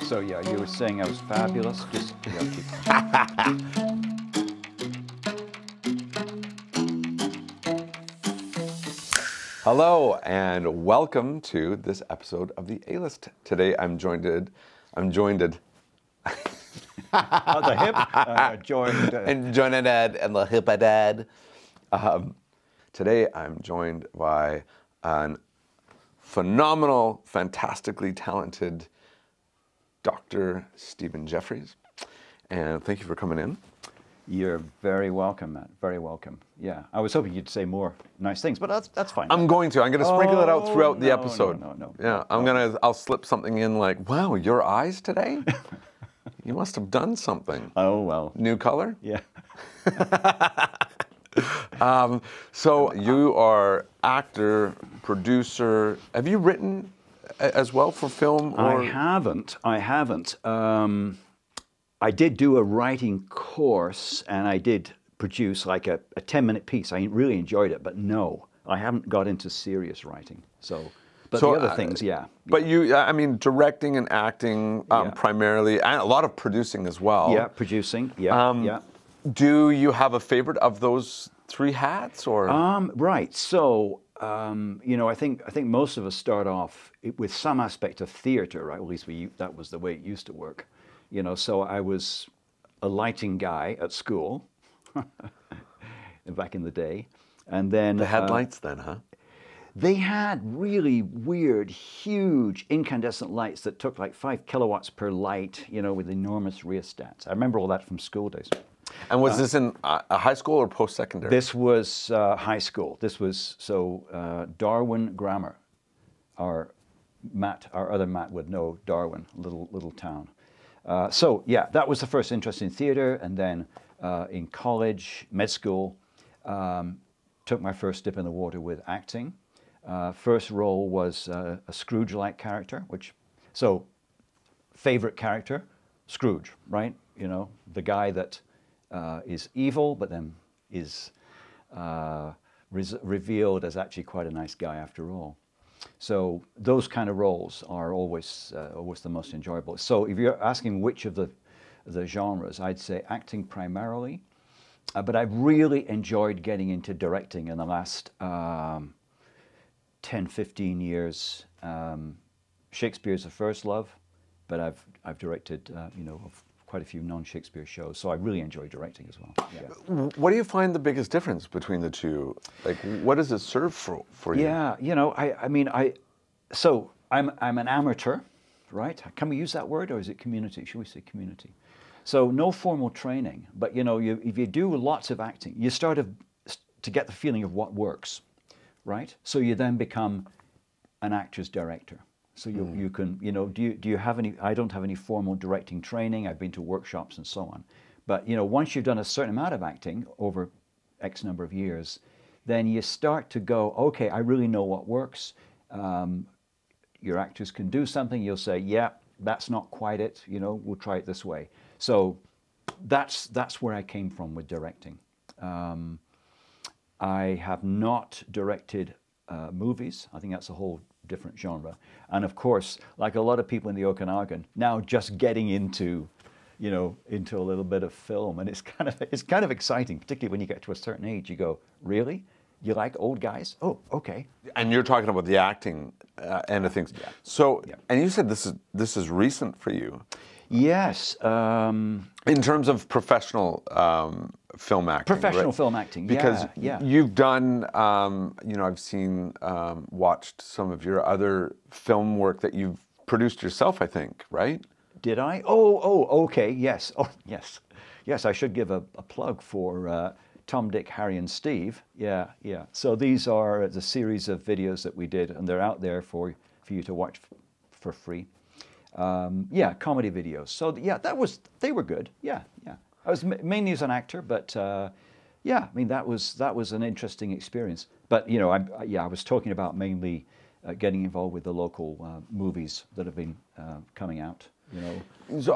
So yeah, you were saying I was fabulous. Just keep. Hello and welcome to this episode of the A-List. Today I'm joined. Oh, the hip joined. And joined and the hip dad. Today I'm joined by an phenomenal, fantastically talented Dr. Stephen Jeffries. And thank you for coming in. You're very welcome, Matt. Very welcome. Yeah, I was hoping you'd say more nice things, but that's fine. I'm going to sprinkle it out throughout the episode. No. Yeah, I'll slip something in like, wow, your eyes today? You must have done something. Oh, well. New color? Yeah. So you are actor, producer. Have you written as well for film? Or? I haven't. I did do a writing course, and I did produce like a 10-minute piece. I really enjoyed it, but no, I haven't got into serious writing. But the other things, yeah. But you, I mean, directing and acting primarily, and a lot of producing as well. Yeah, producing, yeah. Do you have a favorite of those three hats, or? Right. So, I think most of us start off with some aspect of theater, right? At least that was the way it used to work. So I was a lighting guy at school back in the day, and then they had lights then, huh? They had really weird, huge incandescent lights that took like 5 kilowatts per light, with enormous rheostats. I remember all that from school days. And was this in a high school or post-secondary? This was high school. This was Darwin Grammar. Our other Matt would know Darwin, little town. That was the first interest in theater, and then in college, med school, took my first dip in the water with acting. First role was a Scrooge-like character, favorite character, Scrooge, right? The guy that is evil, but then is revealed as actually quite a nice guy after all. So those kind of roles are always the most enjoyable. So if you're asking which of the genres, I'd say acting primarily, but I've really enjoyed getting into directing in the last 10, 15 years. Shakespeare's the first love, but I've directed quite a few non-Shakespeare shows, so I really enjoy directing as well. Yeah. What do you find the biggest difference between the two? Like, what does it serve for you? Yeah, I'm an amateur, right? Can we use that word, or is it community? Should we say community? So no formal training, but if you do lots of acting, you start to get the feeling of what works, right? So you then become an actor's director. So you can, do you have any, I don't have any formal directing training. I've been to workshops and so on. But, once you've done a certain amount of acting over X number of years, then you start to go, okay, I really know what works. Your actors can do something. You'll say, yeah, that's not quite it. We'll try it this way. So that's where I came from with directing. I have not directed movies. I think that's a whole different genre, and of course, like a lot of people in the Okanagan, now just getting into a little bit of film, and it's kind of exciting, particularly when you get to a certain age. You go, really? You like old guys? Oh, okay. And you're talking about the acting end of things. Yeah. So, yeah. And you said this is recent for you. Yes. In terms of professional film acting. Professional right? film acting, because yeah. You've done, I've seen, watched some of your other film work that you've produced yourself, I think, right? Did I? Oh, okay, yes. Oh, yes. Yes, I should give a plug for Tom, Dick, Harry, and Steve. Yeah. So these are the series of videos that we did, and they're out there for you to watch for free. Comedy videos. So they were good. Yeah. I was mainly as an actor, but that was an interesting experience. But I was talking about mainly getting involved with the local movies that have been coming out. So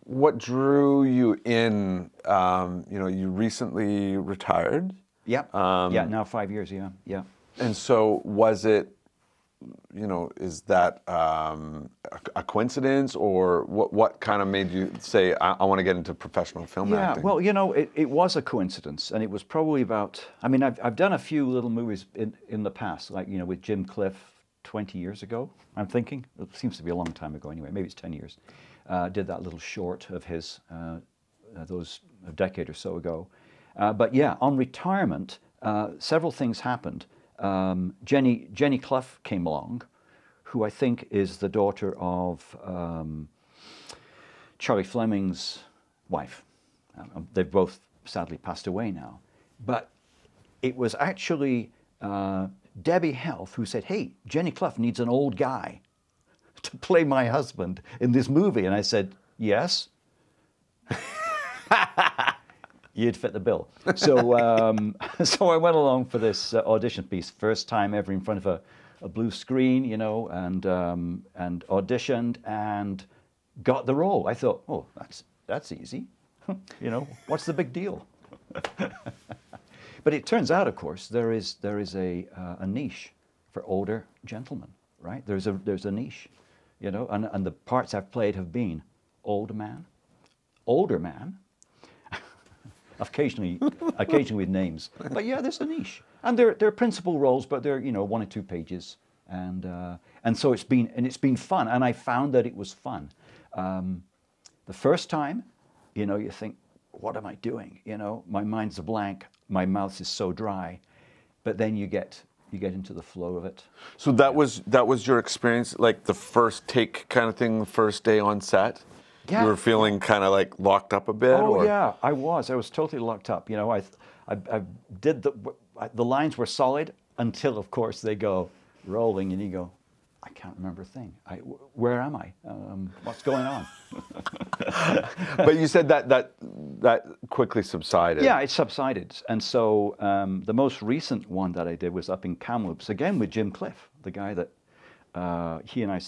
what drew you in? You recently retired. Yeah. Now 5 years. Yeah. And so was it is that a coincidence, or what kind of made you say, I want to get into professional film acting? Well, it was a coincidence, and it was probably about, I mean, I've done a few little movies in the past, like, with Jim Cliff 20 years ago, I'm thinking. It seems to be a long time ago anyway, maybe it's 10 years. Did that little short of his, those a decade or so ago. But yeah, on retirement, several things happened. Jenny Clough came along, who I think is the daughter of Charlie Fleming's wife. They've both sadly passed away now. But it was actually Debbie Health who said, hey, Jenny Clough needs an old guy to play my husband in this movie. And I said, yes. You'd fit the bill. So, so I went along for this audition piece, first time ever in front of a blue screen, and auditioned and got the role. I thought, oh, that's easy. What's the big deal? But it turns out, of course, there is a niche for older gentlemen, right? There's a niche, and the parts I've played have been older man, occasionally with names. But yeah, there's a niche, and they're principal roles, but they're 1 or 2 pages, and so it's been fun, and I found that it was fun. The first time, you think, what am I doing? My mind's a blank, my mouth is so dry, but then you get into the flow of it. So that was your experience, like the first take kind of thing, the first day on set? Yeah. You were feeling kind of like locked up a bit? Oh, yeah, I was totally locked up. I did the lines were solid until, of course, they go rolling, and you go, I can't remember a thing. Where am I? What's going on? But you said that quickly subsided. Yeah, it subsided. And so the most recent one that I did was up in Kamloops, again with Jim Cliff, the guy that he and I,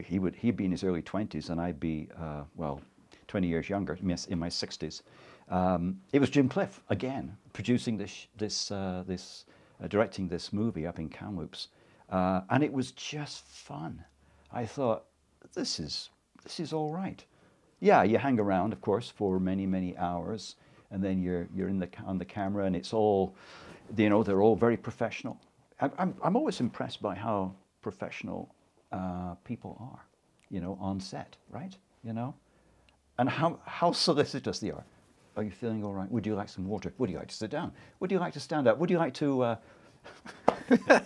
he'd be in his early 20s, and I'd be, 20 years younger, in my 60s. It was Jim Cliff, again, producing directing this movie up in Kamloops. And it was just fun. I thought, this is all right. Yeah, you hang around, of course, for many, many hours, and then you're on the camera, and it's all, they're all very professional. I'm always impressed by how professional people are, on set, right? And how solicitous they are. Are you feeling all right? Would you like some water? Would you like to sit down? Would you like to stand up? Would you like to?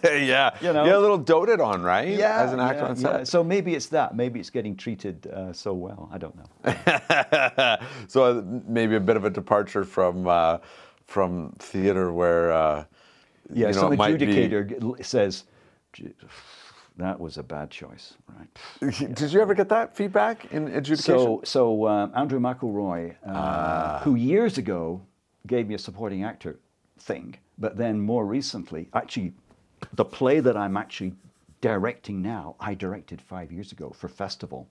Yeah, you're a little doted on, right? Yeah, as an actor on set. Yeah. So maybe it's that. Maybe it's getting treated so well. I don't know. So maybe a bit of a departure from theater, where some adjudicator says, that was a bad choice, right? Did you ever get that feedback in adjudication? So Andrew McElroy, who years ago gave me a supporting actor thing, but then more recently, actually, the play that I'm actually directing now, I directed 5 years ago for Festival,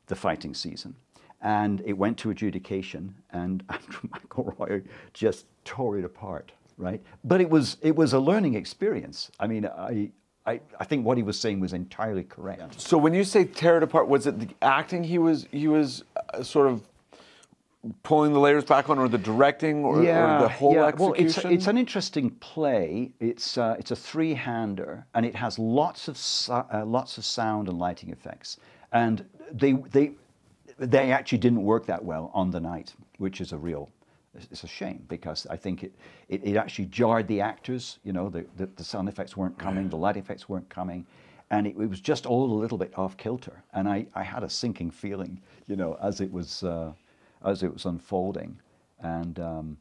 The Fighting Season. And it went to adjudication, and Andrew McElroy just tore it apart, right? But it was a learning experience. I mean, I think what he was saying was entirely correct. So when you say tear it apart, was it the acting he was sort of pulling the layers back on, or the directing, or the whole execution? Well, it's an interesting play. It's a three-hander, and it has lots of sound and lighting effects. And they actually didn't work that well on the night, which is it's a shame, because I think it actually jarred the actors. The sound effects weren't coming, the light effects weren't coming, and it was just all a little bit off kilter. And I had a sinking feeling, as it was unfolding. And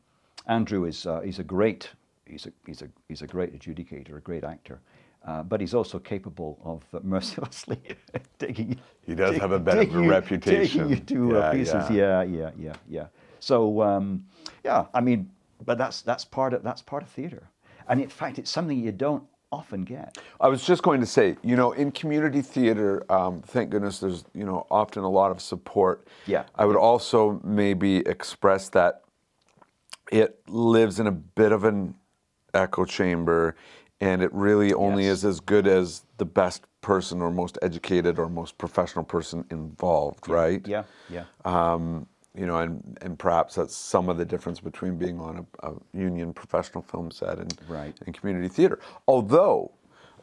Andrew is he's a great adjudicator, a great actor. But he's also capable of mercilessly taking. He does have a bit of a reputation. Taking you to pieces. Yeah. So I mean, but that's part of theater, and in fact, it's something you don't often get. I was just going to say, in community theater, thank goodness there's often a lot of support. Yeah. I would also maybe express that it lives in a bit of an echo chamber and it really only Yes. is as good as the best person or most educated or most professional person involved, right? Yeah, yeah. You know, and perhaps that's some of the difference between being on a union professional film set Right. and community theater. Although,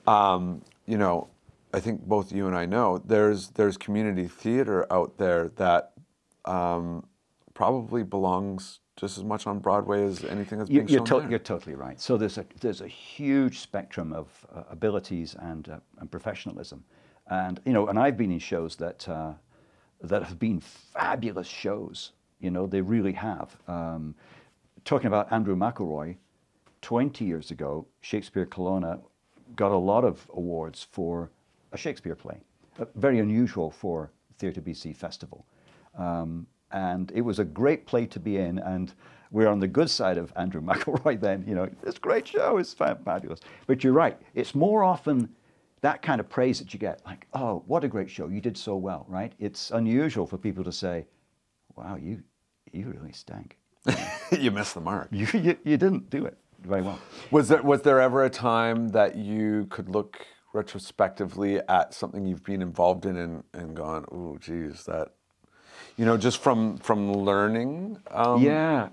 you know, I think both you and I know there's community theater out there that probably belongs just as much on Broadway as anything that's being shown there. You're totally right. So there's a huge spectrum of abilities and professionalism, and you know, and I've been in shows that that have been fabulous shows. You know, they really have. Talking about Andrew McElroy, 20 years ago, Shakespeare Kelowna got a lot of awards for a Shakespeare play. Very unusual for Theatre BC Festival. And it was a great play to be in, and we're on the good side of Andrew McElroy then, you know, this great show is fabulous. But you're right, it's more often that kind of praise that you get, like, oh, what a great show, you did so well, right? It's unusual for people to say, wow, you really stank. You missed the mark. You didn't do it very well. Was there ever a time that you could look retrospectively at something you've been involved in and gone, oh, geez, that, you know, just from learning? Yeah.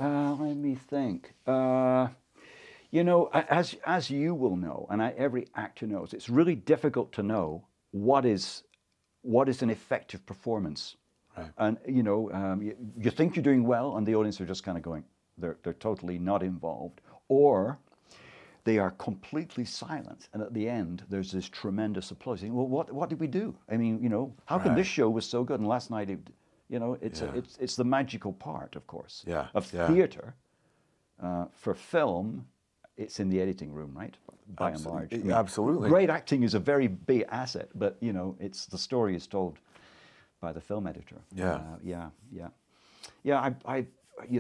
Let me think. You know, as you will know, and every actor knows, it's really difficult to know what is an effective performance. Right. And you know, you think you're doing well, and the audience are just kind of going, they're totally not involved, or they are completely silent, and at the end there's this tremendous applause. You think, well, what did we do? I mean, you know, how come this show was so good and last night it, you know, it's the magical part, of course, of theater. For film, it's in the editing room, right? By and large. I mean, absolutely. Great acting is a very big asset, but you know, it's the story is told by the film editor.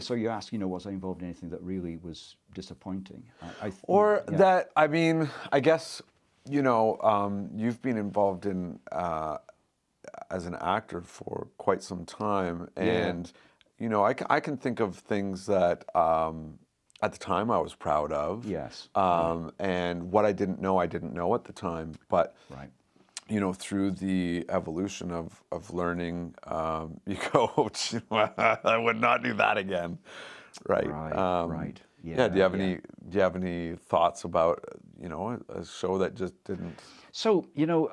So you ask, you know, was I involved in anything that really was disappointing? That, I mean, I guess, you know, you've been involved in as an actor for quite some time, and you know, I can think of things that at the time I was proud of. Yes. And what I didn't know at the time, but you know, through the evolution of learning, you go, I would not do that again, right? Right. Yeah. Do you have any thoughts about, you know, a show that just didn't? So you know,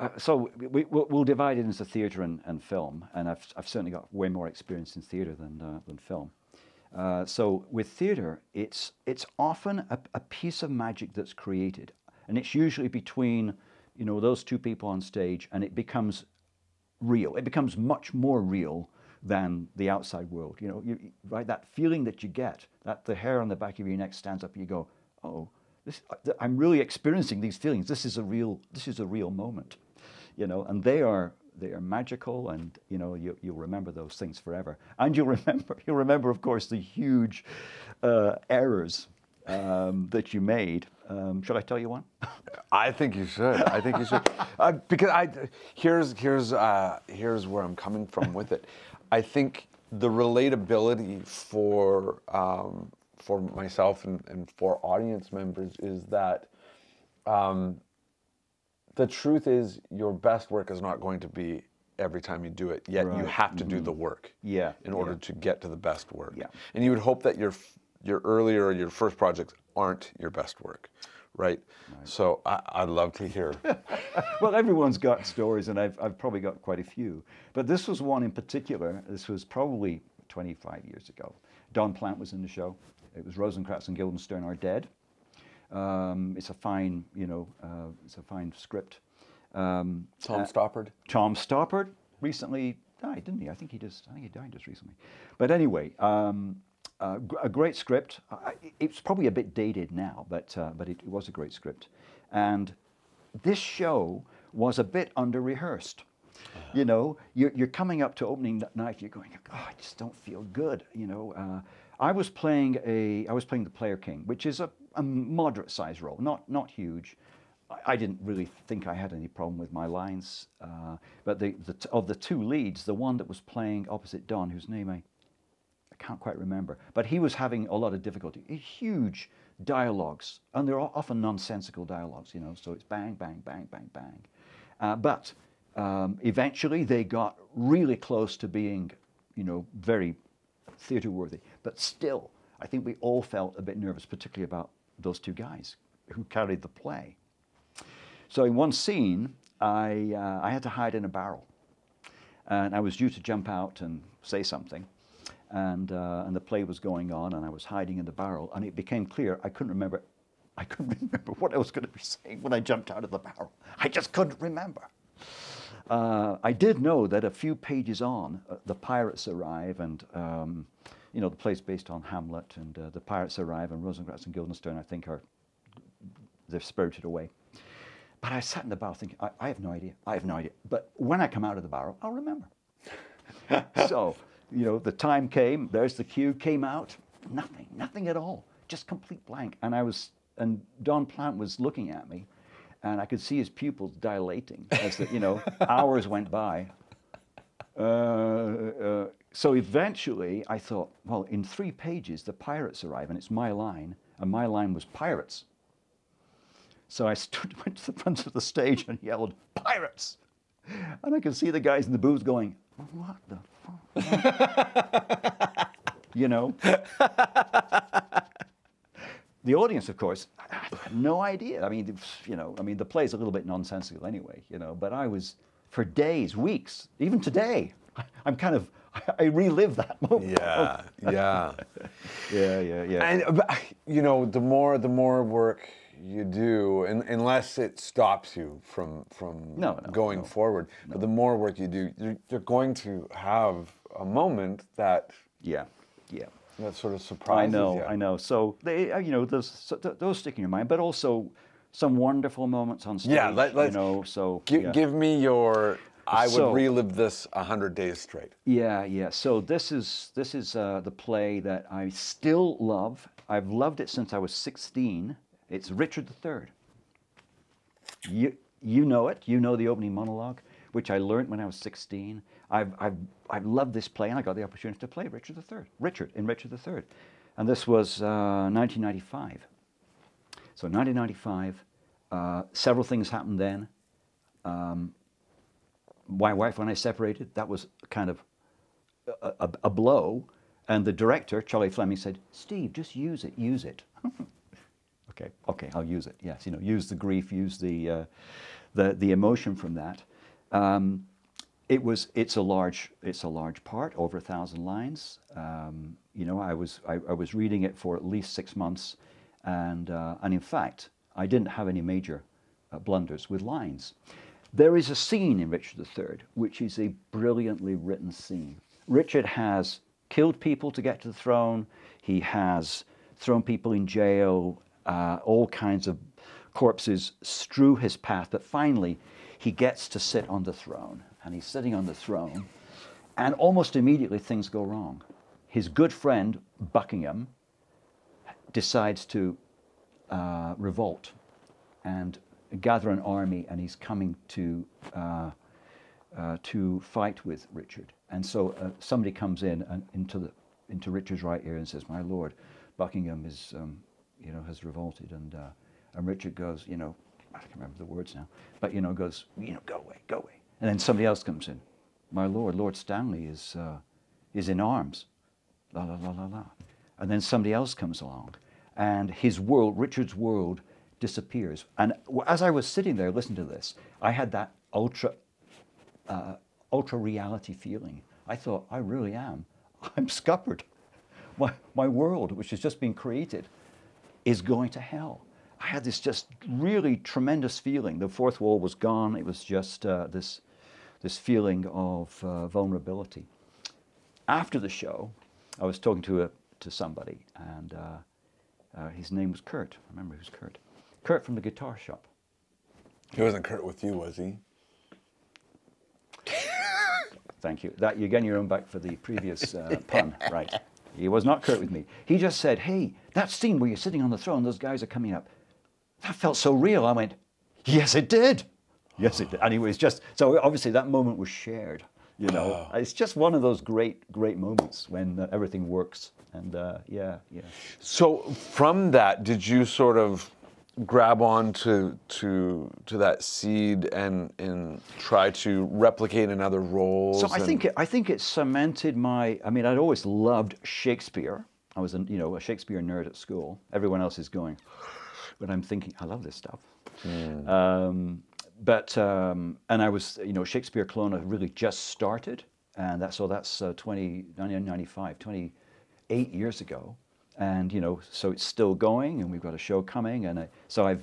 we'll divide it into theatre and film, and I've certainly got way more experience in theatre than film. So with theatre, it's often a piece of magic that's created, and it's usually between, you know, those two people on stage, and it becomes real. It becomes much more real than the outside world. You know, right? That feeling that you get, that the hair on the back of your neck stands up, and you go, oh, I'm really experiencing these feelings. This is a real moment, you know, and they are magical, and you know, you'll remember those things forever, and you'll remember, of course, the huge errors that you made. Should I tell you one? I think you should. Because here's where I'm coming from with it. I think the relatability for myself and for audience members is that the truth is your best work is not going to be every time you do it, yet you have to do the work in order to get to the best work. Yeah. And you would hope that your earlier, your first projects aren't your best work, right? So I'd love to hear. Well, everyone's got stories, and I've probably got quite a few. But this was one in particular. This was probably 25 years ago. Don Plant was in the show. It was Rosencrantz and Guildenstern Are Dead. It's a fine, you know, it's a fine script. Tom Stoppard. Tom Stoppard recently died, didn't he? I think he died just recently. But anyway, a great script. It's probably a bit dated now, but it was a great script. And this show was a bit under-rehearsed. You know, you're coming up to opening night, you're going, oh, I just don't feel good. You know, I was playing the Player King, which is a moderate-sized role, not huge. I didn't really think I had any problem with my lines, but of the two leads, the one that was playing opposite Don, whose name I can't quite remember, but he was having a lot of difficulty. A huge dialogues, and they're often nonsensical dialogues, you know, so it's bang, bang, bang, bang, bang. But eventually they got really close to being, you know, very theatre worthy. But still, I think we all felt a bit nervous, particularly about those two guys who carried the play. So in one scene, I had to hide in a barrel, and I was due to jump out and say something, and the play was going on, and I was hiding in the barrel, and it became clear I couldn't remember what I was going to be saying when I jumped out of the barrel. I just couldn't remember. I did know that a few pages on, the pirates arrive, and you know, the play's based on Hamlet, and the pirates arrive, and Rosencrantz and Guildenstern, I think, they're spirited away. But I sat in the barrel thinking, I have no idea. I have no idea. But when I come out of the barrel, I'll remember. So, you know, the time came. There's the cue. Came out. Nothing at all. Just complete blank. And Don Plant was looking at me, and I could see his pupils dilating as the, you know, hours went by. So eventually, I thought, well, in 3 pages, the pirates arrive, and it's my line, and my line was pirates. So I went to the front of the stage and yelled, "Pirates!" And I could see the guys in the booth going, "What the fuck?" You know? The audience, of course, had no idea. I mean, you know, the play's a little bit nonsensical anyway, you know, but I was, for days, weeks, even today, I relive that moment. Yeah, yeah. Yeah. And, you know, the more work you do, unless it stops you from going forward, but the more work you do, you're going to have a moment that that sort of surprises you. I know. So they, you know, those stick in your mind, but also some wonderful moments on stage. Yeah, you know. So give me your. I would relive this 100 days straight. Yeah. So this is the play that I still love. I've loved it since I was 16. It's Richard III. You know it. You know the opening monologue, which I learned when I was 16. I've loved this play, and I got the opportunity to play Richard III. And this was 1995. So 1995, several things happened then. My wife and I separated. That was kind of a blow. And the director, Charlie Fleming, said, "Steve, just use it. Okay, I'll use it. Yes, you know, use the grief, use the emotion from that. It's a large part, over 1,000 lines. You know, I was reading it for at least 6 months, and in fact, I didn't have any major blunders with lines. There is a scene in Richard III which is a brilliantly written scene. Richard has killed people to get to the throne. He has thrown people in jail. All kinds of corpses strew his path, but finally he gets to sit on the throne, and he's sitting on the throne, and almost immediately things go wrong. His good friend Buckingham decides to revolt and gather an army, and he's coming to fight with Richard. And so somebody comes in and into Richard's right ear and says, "My lord, Buckingham is you know, has revolted," and Richard goes, you know, I can't remember the words now, but you know, goes, you know, go away. And then somebody else comes in, "My lord, Lord Stanley is in arms," la la la la la. And then somebody else comes along, and his world, Richard's world, disappears. And as I was sitting there listening to this, I had that ultra reality feeling. I thought, I'm scuppered. My world, which has just been created, is going to hell. I had this just really tremendous feeling. The fourth wall was gone. It was just this feeling of vulnerability. After the show, I was talking to somebody, and his name was Kurt. I remember he was Kurt. Kurt from the guitar shop. He wasn't Kurt with you, was he? Thank you. That you're getting your own back for the previous pun, right? He was not Kurt with me. He just said, "Hey, that scene where you're sitting on the throne, those guys are coming up. That felt so real." I went, "Yes, it did. Yes, it did." And it was just, so obviously that moment was shared, You know, it's just one of those great moments when everything works. And yeah. So from that, did you sort of grab on to that seed and try to replicate in other roles? So I think it cemented my. I mean, I'd always loved Shakespeare. I was a Shakespeare nerd at school. Everyone else is going, but I'm thinking, I love this stuff. And I was, Shakespeare Kelowna really just started, and that's 1995, 28 years ago, and so it's still going, and we've got a show coming, and I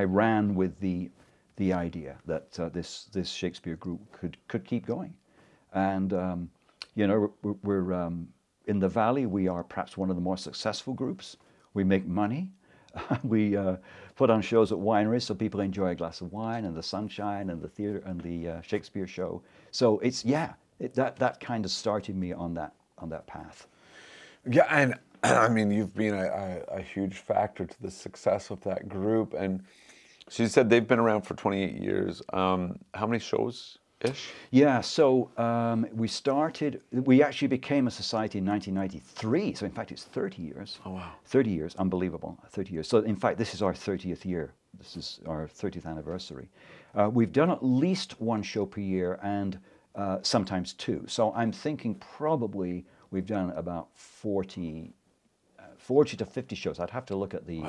ran with the idea that this Shakespeare group could keep going, and we're in the Valley. We are perhaps one of the more successful groups. We make money. We put on shows at wineries so people enjoy a glass of wine and the sunshine and the theater and the Shakespeare show. So it's that kind of started me on that path. Yeah, and I mean, you've been a huge factor to the success of that group. And so you said they've been around for 28 years. How many shows-ish? Yeah, so we actually became a society in 1993. So in fact, it's 30 years. Oh, wow. 30 years, unbelievable, 30 years. So in fact, this is our 30th year. This is our 30th anniversary. We've done at least one show per year and sometimes two. So I'm thinking probably we've done about 40 to 50 shows. I'd have to look at the,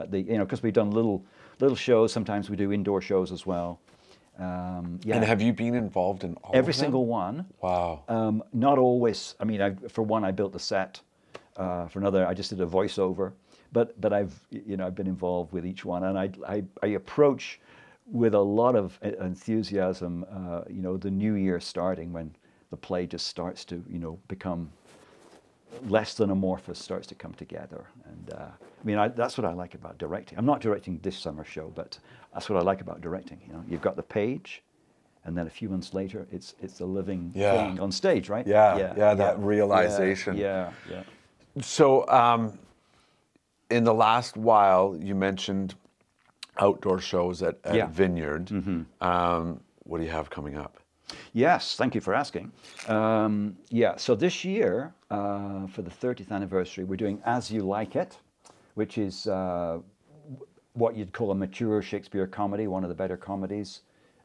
because we've done little shows. Sometimes we do indoor shows as well. And have you been involved in all every of them? single one? Wow. Not always. I mean, for one, I built the set. For another, I just did a voiceover. But I've been involved with each one, and I approach with a lot of enthusiasm. The new year starting when the play just starts to become less than amorphous, starts to come together. And that's what I like about directing. I'm not directing this summer show, but that's what I like about directing. You've got the page, and then a few months later, it's a living thing on stage, right? That realization. Yeah. So, in the last while, you mentioned outdoor shows at Vineyard. Mm-hmm. What do you have coming up? Yes, thank you for asking. So this year, for the 30th anniversary, we're doing As You Like It, which is what you'd call a mature Shakespeare comedy, one of the better comedies.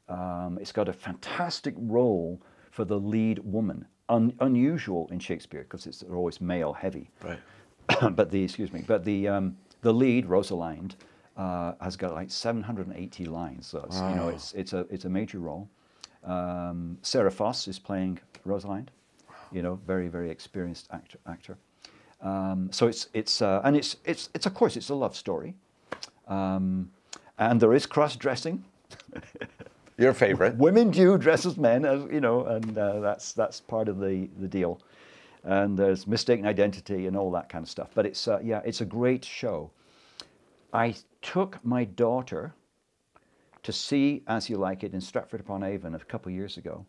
It's got a fantastic role for the lead woman, unusual in Shakespeare because they're always male heavy. Right. But the lead, Rosalind, has got like 780 lines. So it's, it's a major role. Sarah Foss is playing Rosalind, very, very experienced actor. So it's of course it's a love story, and there is cross-dressing. Your favorite. Women do dress as men, and that's part of the deal. And there's mistaken identity and all that kind of stuff. But it's a great show. I took my daughter to see As You Like It in Stratford-upon-Avon a couple of years ago.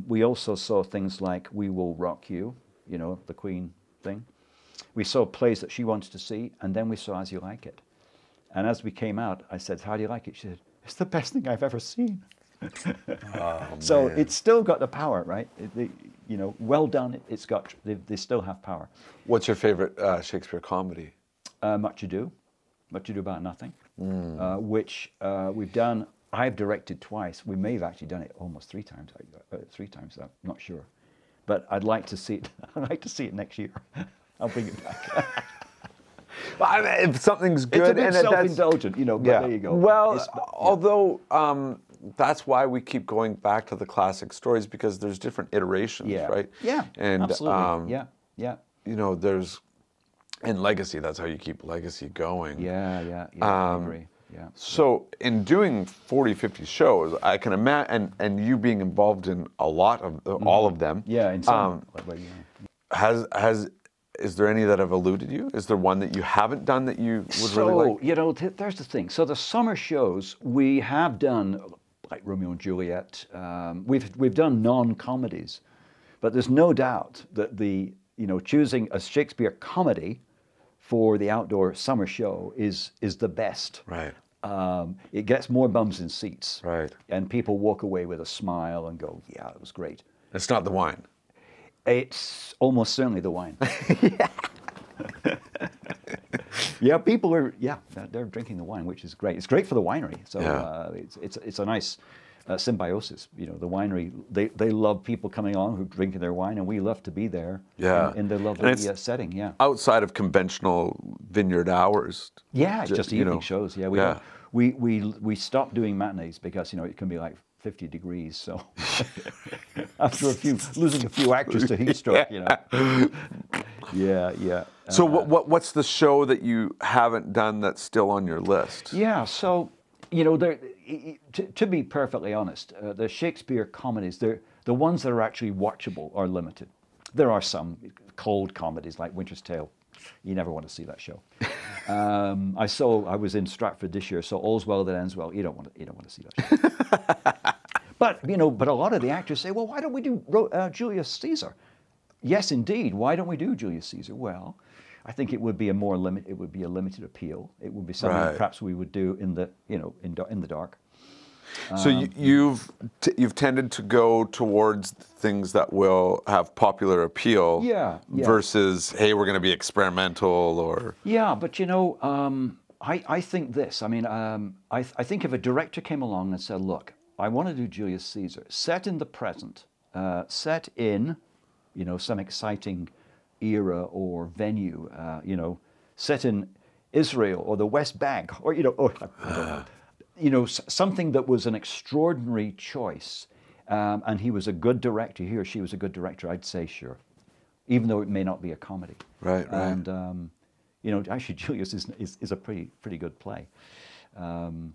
We also saw things like We Will Rock You, the Queen thing. We saw plays that she wanted to see, and then we saw As You Like It. And as we came out, I said, how do you like it? She said, it's the best thing I've ever seen. So it's still got the power, right? Well done. They still have power. What's your favorite Shakespeare comedy? Much Ado About Nothing, which we've done. I've directed twice. We may have actually done it almost three times. I'm not sure, but I'd like to see it. I'd like to see it next year. I'll bring it back. Well, if something's good, it's a bit self-indulgent, but there you go. Well, although that's why we keep going back to the classic stories, because there's different iterations, right? Yeah, and absolutely. Yeah. There's in legacy. That's how you keep legacy going. Yeah. I agree. Yeah. So in doing 40, 50 shows, I can imagine, and you being involved in a lot of all of them. Yeah, in some. Is there any that have eluded you? Is there one that you haven't done that you would really like? There's the thing. So the summer shows we have done, like Romeo and Juliet. We've done non-comedies, but there's no doubt that choosing a Shakespeare comedy for the outdoor summer show is the best. Right. it gets more bums in seats. Right. And people walk away with a smile and go, yeah, it was great. It's not the wine. It's almost certainly the wine. Yeah, people are, they're drinking the wine, which is great. It's great for the winery. So it's a nice symbiosis. You know, the winery, they love people coming on who are drinking their wine, and we love to be there in the lovely setting, Outside of conventional vineyard hours. Yeah, just evening shows. Yeah, we stopped doing matinees because, you know, it can be like 50 degrees. So after losing a few actors to heat stroke, you know. Yeah. So what's the show that you haven't done that's still on your list? Yeah, so, you know, to be perfectly honest, the Shakespeare comedies, the ones that are actually watchable are limited. There are some cold comedies like Winter's Tale. You never want to see that show. I was in Stratford this year, so All's Well That Ends Well. You don't want to see that show. But a lot of the actors say, well, why don't we do Julius Caesar? Yes, indeed. Why don't we do Julius Caesar? Well, I think it would be a limited appeal. It would be something perhaps we would do in the dark. So you've tended to go towards things that will have popular appeal, versus, hey, we're going to be experimental, or but you know, I think this. I mean, I think if a director came along and said, look, I want to do Julius Caesar, set in the present, set in, you know, some exciting era or venue, you know, set in Israel or the West Bank, or you know, or you know, something that was an extraordinary choice, and he was a good director, he or she was a good director, I'd say sure, even though it may not be a comedy. Right. And you know, actually, Julius is a pretty good play. Of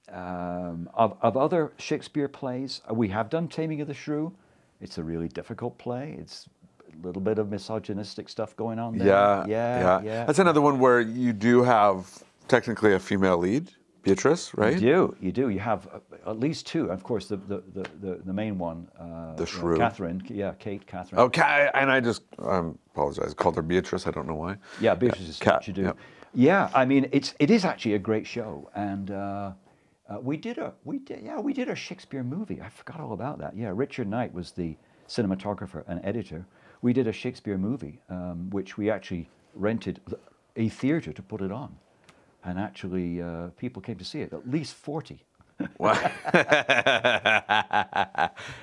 other Shakespeare plays, we have done Taming of the Shrew. It's a really difficult play. It's a little bit of misogynistic stuff going on there. Yeah. That's another one where you do have technically a female lead, Beatrice, right? You do. You have at least two. Of course, the main one, the Shrew, Catherine. Yeah, Catherine. Okay, and I apologize. I called her Beatrice. I don't know why. Yeah, Beatrice is what you do. Yep. Yeah, I mean, it is actually a great show, and we did a Shakespeare movie. I forgot all about that. Yeah, Richard Knight was the cinematographer and editor. We did a Shakespeare movie, which we actually rented a theater to put it on. And actually, people came to see it, at least 40. Wow.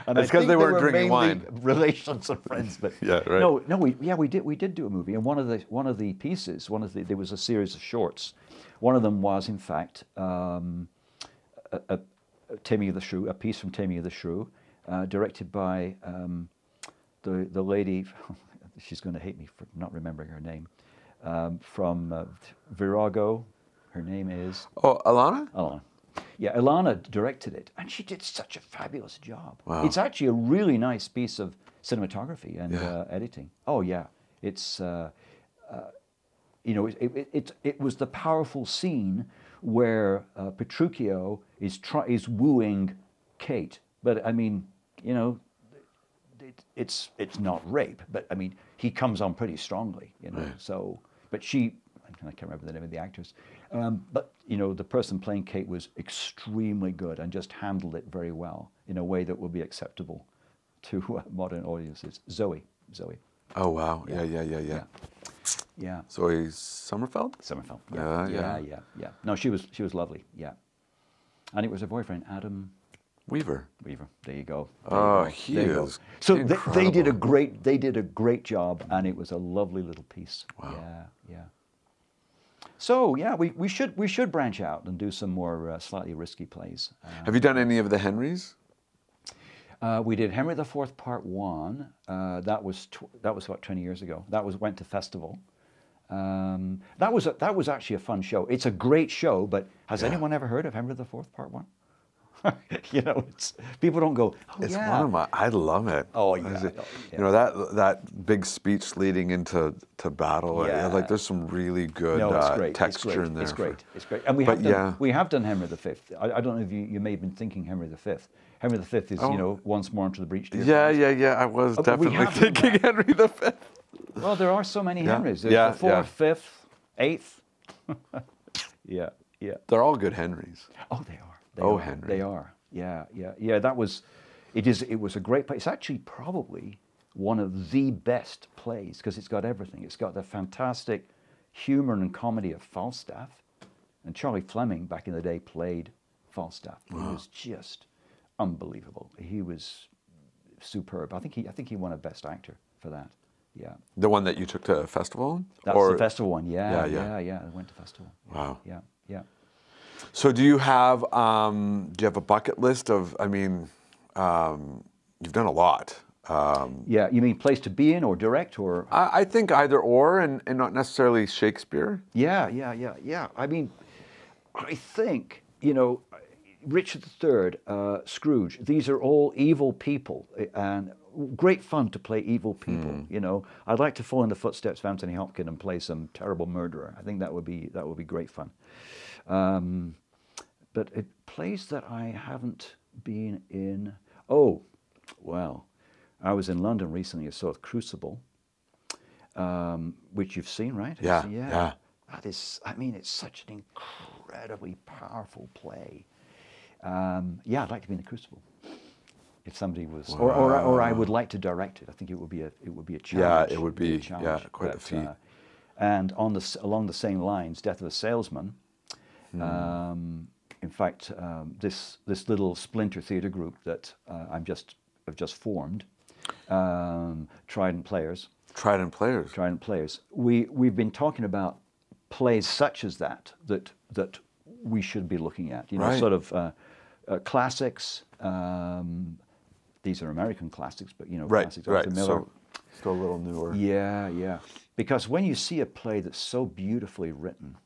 And it's because they weren't drinking wine. Relations and friends, but we did do a movie, and one of the pieces, there was a series of shorts. One of them was, in fact, Taming of the Shrew, a piece from Taming of the Shrew, directed by the lady. She's going to hate me for not remembering her name. From Virago. Her name is... Oh, Alana? Alana. Yeah, Alana directed it, and she did such a fabulous job. Wow. It's actually a really nice piece of cinematography and editing. Oh, yeah. It's, you know, it was the powerful scene where Petruchio is wooing Kate. But, I mean, you know, it's not rape, but, I mean, he comes on pretty strongly, you know. Right. So, but she... I can't remember the name of the actress. But, you know, the person playing Kate was extremely good and just handled it very well in a way that will be acceptable to modern audiences. Zoe. Oh, wow. Yeah. Zoe Sommerfeld? Sommerfeld. Yeah. No, she was lovely. Yeah. And it was her boyfriend, Adam Weaver. There you go. He is. So they did a great job, and it was a lovely little piece. Wow. Yeah. So yeah, we should branch out and do some more slightly risky plays. Have you done any of the Henrys? We did Henry IV Part 1. That was what, 20 years ago. Went to festival. That was actually a fun show. It's a great show, but has anyone ever heard of Henry IV Part 1? You know, people don't go, oh, it's one of my, I love it. Oh, yeah. You know, that big speech leading into battle, like there's some really good texture in there. It's great. And we have done Henry V. I don't know if you may have been thinking Henry V. Henry V is, you know, once more into the breach. Yeah. I was definitely thinking Henry V. Well, there are so many Henrys. There's the 4th, 5th, 8th. Yeah. Yeah. They're all good Henrys. Oh, they are. Henry. They are. Yeah, yeah, yeah. That was, it is. It was a great play. It's actually probably one of the best plays because it's got everything. It's got the fantastic humor and comedy of Falstaff, and Charlie Fleming back in the day played Falstaff. He was just unbelievable. He was superb. I think he won a Best Actor for that. Yeah. The one that you took to a festival? That's the festival one. Yeah, yeah. I went to festival. Wow. Yeah, yeah. So do you have a bucket list of? I mean, you've done a lot. Yeah, you mean place to be in or direct or? I think either or, and not necessarily Shakespeare. Yeah. I mean, I think, you know, Richard III, Scrooge, these are all evil people, and great fun to play evil people. You know, I'd like to follow in the footsteps of Anthony Hopkins and play some terrible murderer. I think that would be great fun. But plays that I haven't been in. Oh, well, I was in London recently. I saw Crucible, which you've seen, right? Yeah. That is, I mean, it's such an incredibly powerful play. Yeah, I'd like to be in the Crucible. If somebody was, or I would like to direct it. I think it would be a challenge. Yeah, it would be. Quite a feat. And along the same lines, Death of a Salesman. In fact, this little splinter theatre group that I've just formed, Trident Players. Trident Players. We've been talking about plays such as that we should be looking at. You know, sort of classics. These are American classics, but you know, classics. Arthur Miller. So still a little newer. Yeah. Because when you see a play that's so beautifully written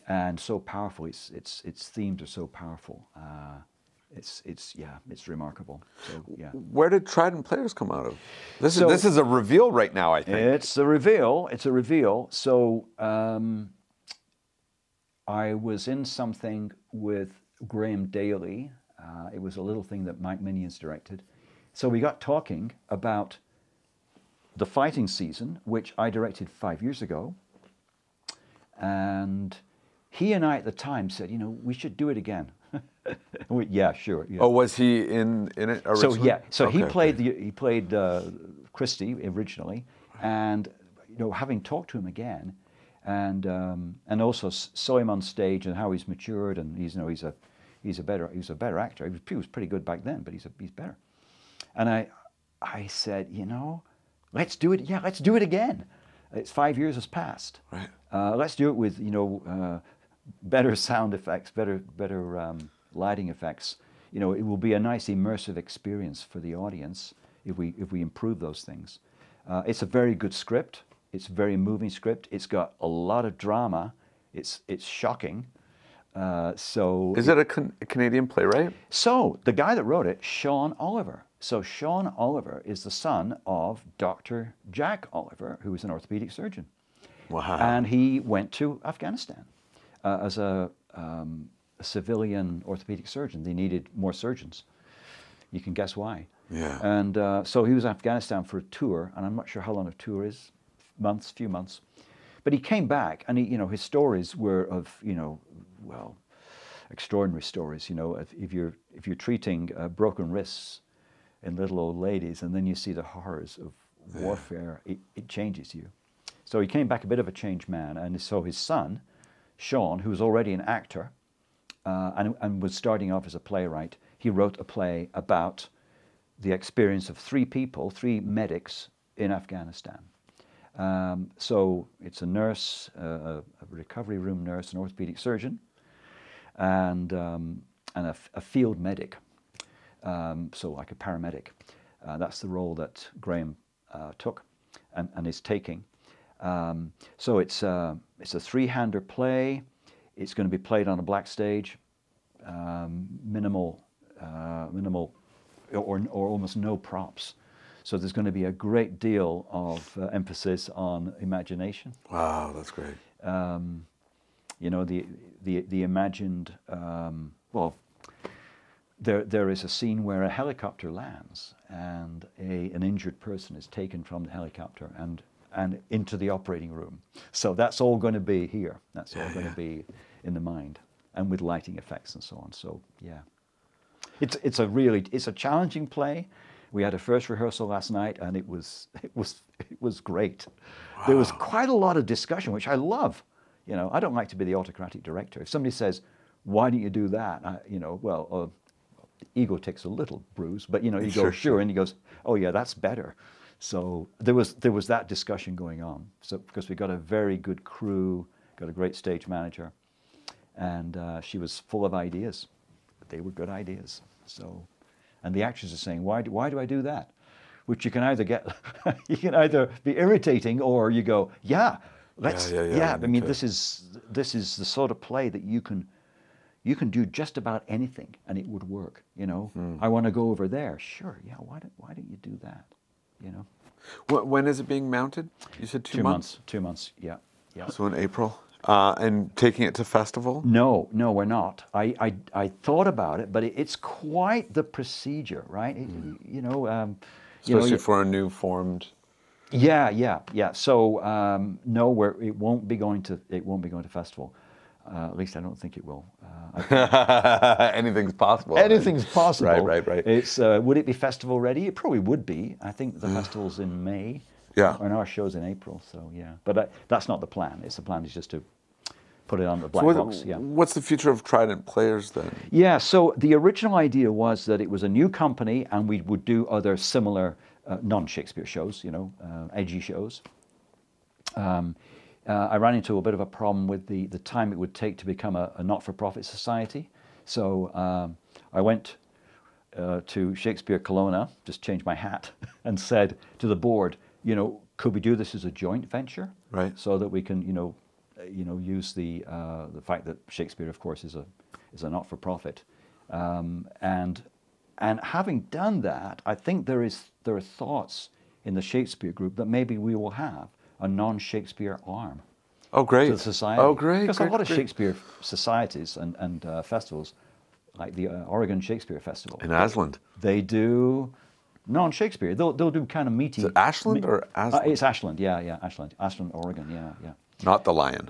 and so powerful, its themes are so powerful. It's remarkable. So, yeah. Where did Trident Players come out of? This is a reveal right now, I think. It's a reveal. So I was in something with Graham Daly. It was a little thing that Mike Minions directed. So we got talking about the fighting season, which I directed 5 years ago. And he and I at the time said, you know, we should do it again. Yeah, sure. Yeah. Oh, was he in it originally? So he played Christie originally, and you know, having talked to him again, and also saw him on stage and how he's matured, and he's a better actor. He was pretty good back then, but he's better. And I said, you know, let's do it. Yeah, let's do it again. It's 5 years has passed. Right. Let's do it with better sound effects, better lighting effects. You know, it will be a nice immersive experience for the audience if we improve those things. It's a very good script. It's a very moving script. It's got a lot of drama. It's shocking. Is it a Canadian playwright? So the guy that wrote it, Sean Oliver. So Sean Oliver is the son of Dr. Jack Oliver, who was an orthopedic surgeon. Wow. And he went to Afghanistan as a civilian orthopedic surgeon. They needed more surgeons. You can guess why. Yeah. And so he was in Afghanistan for a tour, and I'm not sure how long a tour is, few months. But he came back, and his stories were of, extraordinary stories. You know, if you're treating broken wrists in little old ladies, and then you see the horrors of warfare, it changes you. So he came back a bit of a changed man, and so his son, Sean, who was already an actor, and was starting off as a playwright, he wrote a play about the experience of three medics in Afghanistan. So it's a nurse, a recovery room nurse, an orthopedic surgeon, and a field medic, so like a paramedic. That's the role that Graham took and is taking. So it's a three-hander play. It's going to be played on a black stage, minimal or almost no props. So there's going to be a great deal of emphasis on imagination. Wow, that's great. The imagined. There is a scene where a helicopter lands and an injured person is taken from the helicopter and into the operating room. So that's all going to be here. That's all going to be in the mind. and with lighting effects and so on. So yeah, it's a challenging play. We had a first rehearsal last night, and it was great. Wow. There was quite a lot of discussion, which I love. You know, I don't like to be the autocratic director. If somebody says, "Why don't you do that?" Ego takes a little bruise, but you know, you go sure, and he goes, "Oh yeah, that's better." So there was that discussion going on. So because we got a very good crew, got a great stage manager, and she was full of ideas. They were good ideas. So, and the actors are saying, "Why do I do that?" Which you can either get, you can either be irritating, or you go, "Yeah, let's yeah." I mean, this is the sort of play that you can do just about anything and it would work. You know, I want to go over there. Sure, yeah. Why don't you do that? You know. When is it being mounted? You said 2 months. 2 months. Yeah. So in April, and taking it to festival? No, we're not. I thought about it, but it's quite the procedure, right? You know, especially for a new formed. Yeah. So no, it won't be going to festival. At least I don't think it will. Anything's possible. Anything's possible. Right. It's would it be festival ready? It probably would be. I think the festival's in May. Yeah. And our show's in April. So yeah, but that's not the plan. The plan is just to put it on the black box. Yeah. What's the future of Trident Players then? Yeah. So the original idea was that it was a new company, and we would do other similar non-Shakespeare shows. You know, edgy shows. I ran into a bit of a problem with the time it would take to become a not-for-profit society. So I went to Shakespeare Kelowna, just changed my hat, and said to the board, you know, could we do this as a joint venture? Right. So that we can, use the fact that Shakespeare, of course, is a not-for-profit. And having done that, I think there are thoughts in the Shakespeare group that maybe we will have a non-Shakespeare arm. Oh, great. To the society. Oh, great. Because a lot of Shakespeare societies and festivals, like the Oregon Shakespeare Festival. In Ashland. They do non-Shakespeare. They'll do kind of meaty. Is it Ashland or Ashland? It's Ashland, yeah. Ashland, Oregon, yeah. Not the Lion.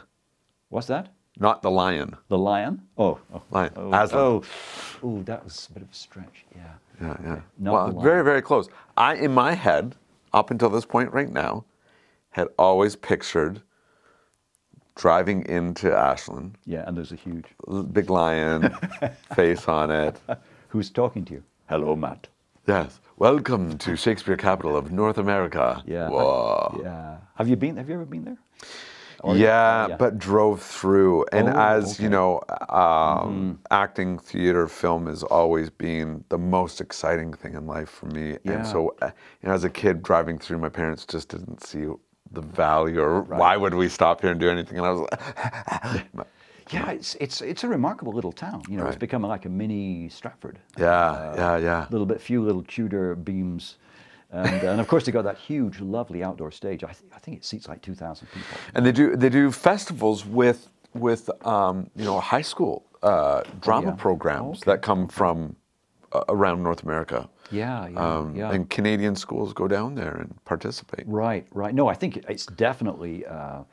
What's that? Not the Lion. The Lion? Oh. Lion. Ashland. Oh, that was a bit of a stretch, yeah. Yeah. Well, very, very close. In my head, up until this point right now, had always pictured driving into Ashland. Yeah, and there's a huge... big lion, face on it. Who's talking to you? Hello, Matt. Yes. Welcome to Shakespeare capital of North America. Yeah. Whoa. Yeah. Have you ever been there? Yeah, but drove through. And okay. you know, acting, theater, film has always been the most exciting thing in life for me. Yeah. And so, as a kid driving through, my parents just didn't see the value, or why would we stop here and do anything? And I was like, yeah, it's a remarkable little town. You know, It's become like a mini Stratford. Yeah. Few little Tudor beams. And of course they got that huge, lovely outdoor stage. I think it seats like 2,000 people. And they do festivals with high school drama programs that come from around North America. Yeah. And Canadian schools go down there and participate. Right. No, I think it's definitely a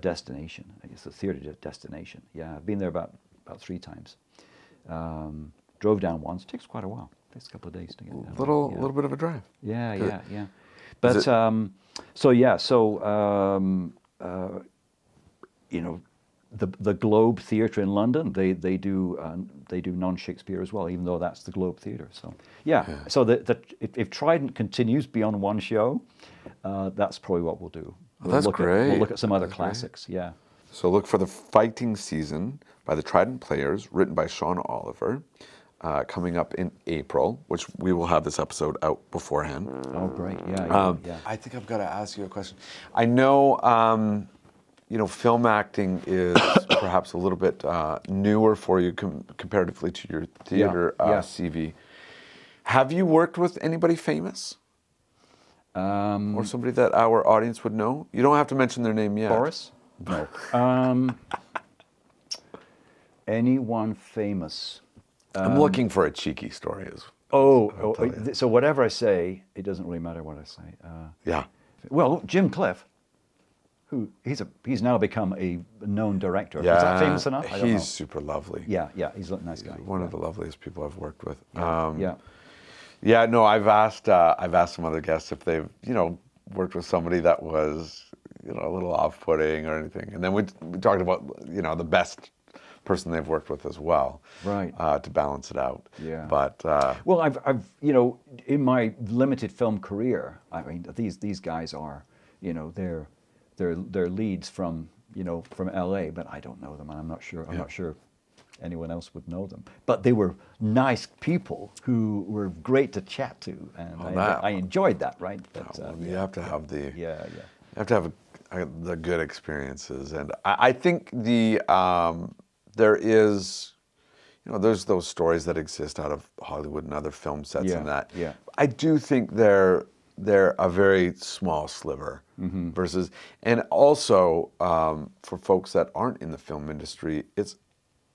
destination. It's a theater destination. Yeah, I've been there about 3 times. Drove down once. It takes quite a while. Takes a couple of days to get down. Little bit of a drive. Yeah. But the Globe Theatre in London, they do non-Shakespeare as well, even though that's the Globe Theatre. So so if Trident continues beyond one show, that's probably what we'll do. That's great. We'll look at some other classics. Great. Yeah. So look for The Fighting Season by the Trident Players, written by Sean Oliver. Coming up in April, which we will have this episode out beforehand. Oh, great! Yeah. I think I've got to ask you a question. I know, film acting is perhaps a little bit newer for you comparatively to your theater CV. Have you worked with anybody famous, or somebody that our audience would know? You don't have to mention their name yet. Boris? No. Anyone famous? I'm looking for a cheeky story. So whatever I say, it doesn't really matter what I say. Yeah. Well, Jim Cliff. he's now become a known director. Yeah, Is that famous enough? I don't know. he's super lovely. Yeah, he's a nice guy. One of the loveliest people I've worked with. Yeah. Yeah, no, I've asked some other guests if they've, worked with somebody that was, a little off-putting or anything. And then we talked about, the best person they've worked with as well. Right. To balance it out. Yeah. But well, I've in my limited film career, I mean, these guys are, they're leads from LA, but I don't know them, and I'm not sure anyone else would know them. But they were nice people who were great to chat to, and I enjoyed that, right? But, you have to have the you have to have the good experiences, and I think there is, there's those stories that exist out of Hollywood and other film sets and that. Yeah. I do think they're a very small sliver versus, and also for folks that aren't in the film industry, it's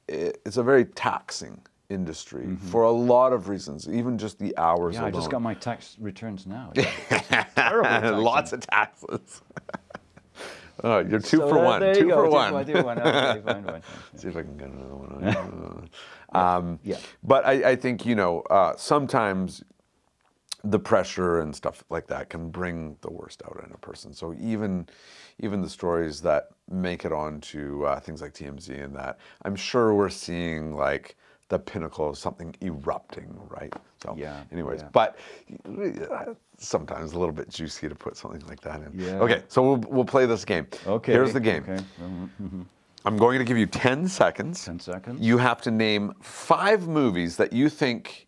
a very taxing industry for a lot of reasons, even just the hours alone. I just got my tax returns now. Terrible. Lots of taxes. Oh, you're two So for one. there you Two go. for one. Okay, fine. See if I can get another one. Yeah. But I think, sometimes the pressure and stuff like that can bring the worst out in a person. So even the stories that make it onto things like TMZ and that, I'm sure we're seeing like the pinnacle of something erupting, right? So, anyways, but sometimes a little bit juicy to put something like that in. Yeah. Okay, so we'll play this game. Okay. Here's the game. Okay. I'm going to give you 10 seconds. 10 seconds. You have to name 5 movies that you think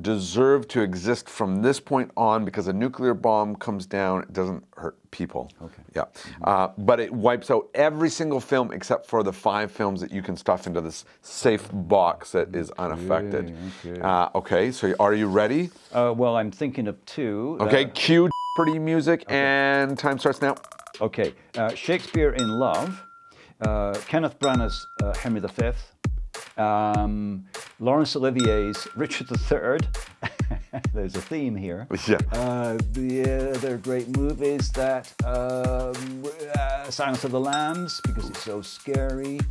deserve to exist from this point on, because a nuclear bomb comes down, it doesn't hurt people. Okay. Yeah. But it wipes out every single film except for the 5 films that you can stuff into this safe box that is unaffected. Okay, so are you ready? Well, I'm thinking of 2. Okay, cue pretty music, and time starts now. Okay, Shakespeare in Love, Kenneth Branagh's Henry V, Laurence Olivier's Richard III. There's a theme here. Yeah. They're great movies. That Silence of the Lambs, because it's so scary,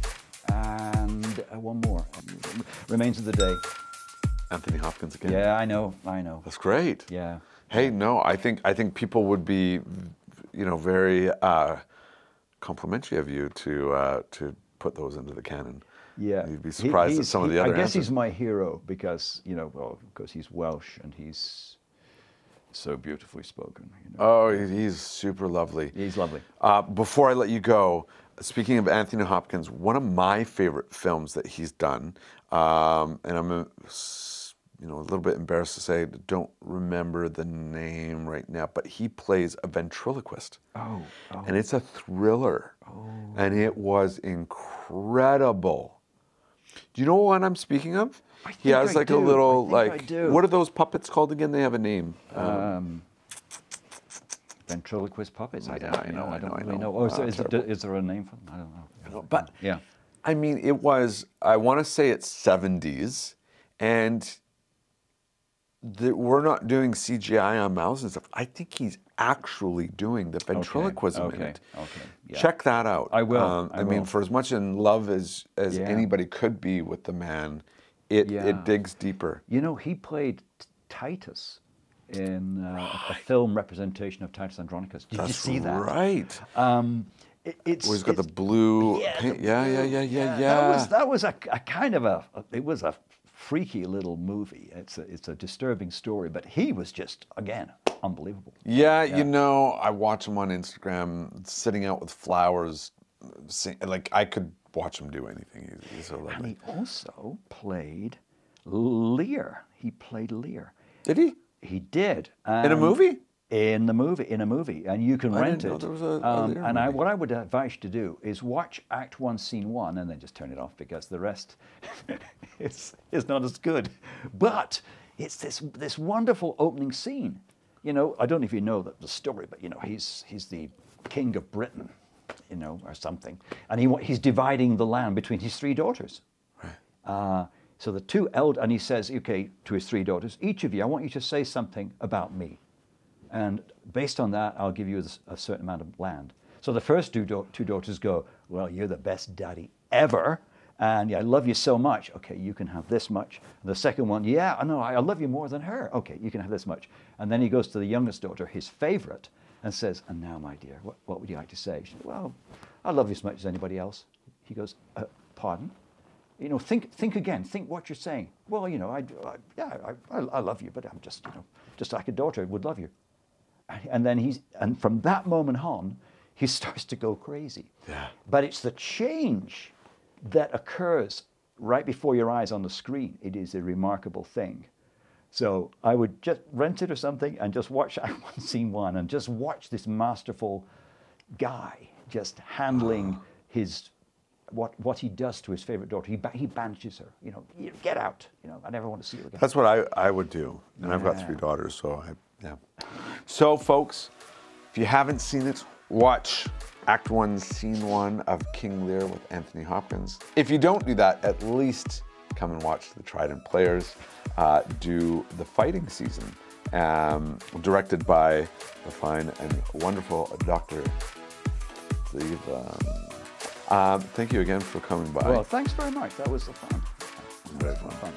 and one more, Remains of the Day. Anthony Hopkins again. Yeah, I know. That's great. Yeah. Hey, no, I think people would be, very complimentary of you to put those into the canon. Yeah, you'd be surprised at some of the other I guess answers. he's my hero because because he's Welsh and he's so beautifully spoken. Oh, he's super lovely. He's lovely. Before I let you go, speaking of Anthony Hopkins, one of my favorite films that he's done, and I'm a little bit embarrassed to say I don't remember the name right now, but he plays a ventriloquist. Oh. And it's a thriller. Oh. And it was incredible. Do you know what I'm speaking of? He has like a little what are those puppets called again? They have a name. Ventriloquist puppets. I don't really know. know. Oh, is there a name for them? I don't know. But yeah, I mean, it was. I want to say it's 70s, and we're not doing CGI on mouths and stuff. I think he's actually doing the ventriloquism in it. Okay. Yeah. Check that out. I will. I mean, for as much in love as anybody could be with the man, it digs deeper. He played Titus in a film representation of Titus Andronicus. Did you see that? Right. He's got the blue paint. Yeah. That was a kind of it was a freaky little movie. It's a disturbing story, but he was just, again, unbelievable. Yeah, I watch him on Instagram sitting out with flowers. Like, I could watch him do anything. He's so lovely. And he also played Lear. He played Lear. Did he? He did. In a movie? In a movie, and you can rent it. There was a movie. What I would advise you to do is watch Act 1, Scene 1, and then just turn it off, because the rest is not as good. But it's this wonderful opening scene. I don't know if you know the story, but he's the king of Britain, or something, and he's dividing the land between his 3 daughters. Right. So the 2 and he says, okay, to his 3 daughters, each of you, I want you to say something about me. And based on that, I'll give you a certain amount of land. So the first two daughters go, well, you're the best daddy ever. And yeah, I love you so much. Okay, you can have this much. And the second one, yeah, no, I love you more than her. Okay, you can have this much. And then he goes to the youngest daughter, his favorite, and says, and now, my dear, what would you like to say? She says, well, I love you as much as anybody else. He goes, pardon? You know, think again. Think what you're saying. Well, you know, I love you, but I'm just, you know, just like a daughter would love you. And then and from that moment on, he starts to go crazy. Yeah. But it's the change that occurs right before your eyes on the screen. It is a remarkable thing. So I would just rent it or something and just watch scene one and just watch this masterful guy just handling his what he does to his favorite daughter. He banishes her. You know, get out. You know, I never want to see you again. That's what I would do. And I've got 3 daughters, so yeah. So folks, if you haven't seen it, watch Act 1, Scene 1 of King Lear with Anthony Hopkins. If you don't do that, at least come and watch The Trident Players do The Fighting Season, directed by the fine and wonderful Dr. Steve. Thank you again for coming by. Well, thanks very much. That was fun. Very fun. Fun.